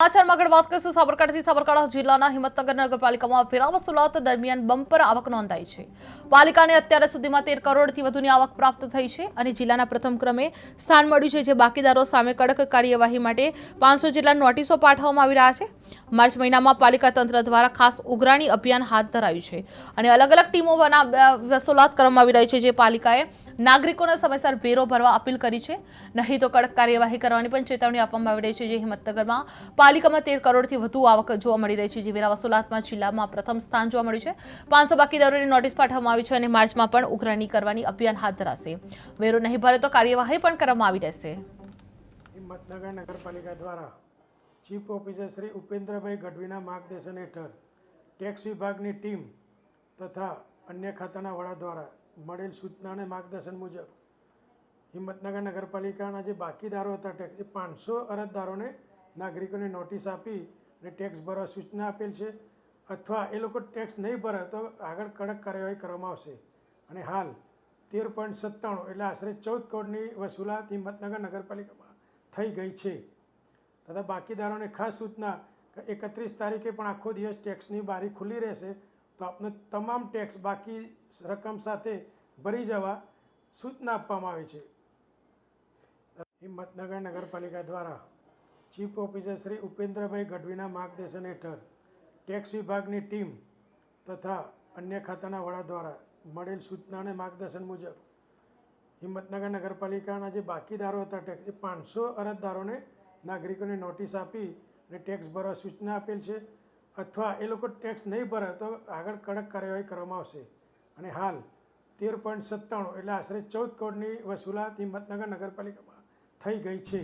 સમાચારમાં આગળ વાત કરીશું સાબરકાંઠાથી સાબરકાંઠા જિલ્લાના હિંમતનગર નગરપાલિકામાં વેરા વસૂલાત દરમિયાન બમ્પર આવક નોંધાઈ છે। પાલિકાને અત્યાર સુધીમાં 13 કરોડથી વધુની આવક પ્રાપ્ત થઈ છે અને જિલ્લાના પ્રથમ ક્રમે સ્થાન મળ્યું છે, જે બાકીદારો સામે કડક કાર્યવાહી માટે 500 જેટલા નોટિસો પાઠવવામાં આવી રહ્યા છે। માર્ચ મહિનામાં પાલિકા તંત્ર દ્વારા ખાસ ઉઘરાણી અભિયાન હાથ ધરાયું છે અને અલગ અલગ ટીમો વસૂલાત કરવામાં આવી રહી છે, જે પાલિકાએ નાગરિકોને સમયસર વેરો ભરવા અપીલ કરી છે, નહીં તો કડક કાર્યવાહી કરવાની પણ ચેતવણી આપવામાં આવી રહી છે। જે હિંમતનગરમાં પાલિકામાં 13 કરોડથી વધુ આવક જોવા મળી રહી છે, જે વેરા વસૂલાતમાં જિલ્લામાં પ્રથમ સ્થાન જોવા મળ્યું છે। 500 બાકીદારોની નોટિસ પાઠવવામાં આવી છે અને માર્ચમાં પણ ઉઘરાણી કરવાની અભિયાન હાથ ધરાશે। વેરો નહીં ભરે તો કાર્યવાહી પણ કરવામાં આવી રહેશે। હિંમતનગર નગરપાલિકા દ્વારા ચીફ ઓફિસર શ્રી ઉપેન્દ્રભાઈ ગઢવીના માર્ગદર્શન હેઠળ ટેક્સ વિભાગની ટીમ તથા અન્ય ખાતાના વડા દ્વારા મળેલ સૂચના અને માર્ગદર્શન મુજબ હિંમતનગર નગરપાલિકાના જે બાકીદારો હતા ટેક્સ, એ 500 અરજદારોને નાગરિકોને નોટિસ આપી અને ટેક્સ ભરવા સૂચના આપેલ છે, અથવા એ લોકો ટેક્સ નહીં ભરે તો આગળ કડક કાર્યવાહી કરવામાં આવશે। અને હાલ 13.97 એટલે આશરે 14 કરોડની વસૂલાત હિંમતનગર નગરપાલિકામાં થઈ ગઈ છે તથા બાકીદારોને ખાસ સૂચના કે 31 તારીખે પણ આખો દિવસ ટેક્સની બારી ખુલ્લી રહેશે, તો આપનો તમામ ટેક્સ બાકી રકમ સાથે ભરી જવા સૂચના આપવામાં આવી છે। હિંમતનગર નગરપાલિકા દ્વારા ચીફ ઓફિસર શ્રી ઉપેન્દ્રભાઈ ગઢવીના માર્ગદર્શન હેઠળ ટેક્સ વિભાગની ટીમ તથા અન્ય ખાતાના વડા દ્વારા મળેલ સૂચના અને માર્ગદર્શન મુજબ હિંમતનગર નગરપાલિકાના જે બાકીદારો હતા ટેક્સ, એ 500 અરજદારોને નાગરિકોને નોટિસ આપી અને ટેક્સ ભરવા સૂચના આપેલ છે, અથવા એ લોકો ટેક્સ નહીં ભરે તો આગળ કડક કાર્યવાહી કરવામાં આવશે। અને હાલ 13.97 એટલે આશરે 14 કરોડની વસૂલાત હિંમતનગર નગરપાલિકામાં થઈ ગઈ છે।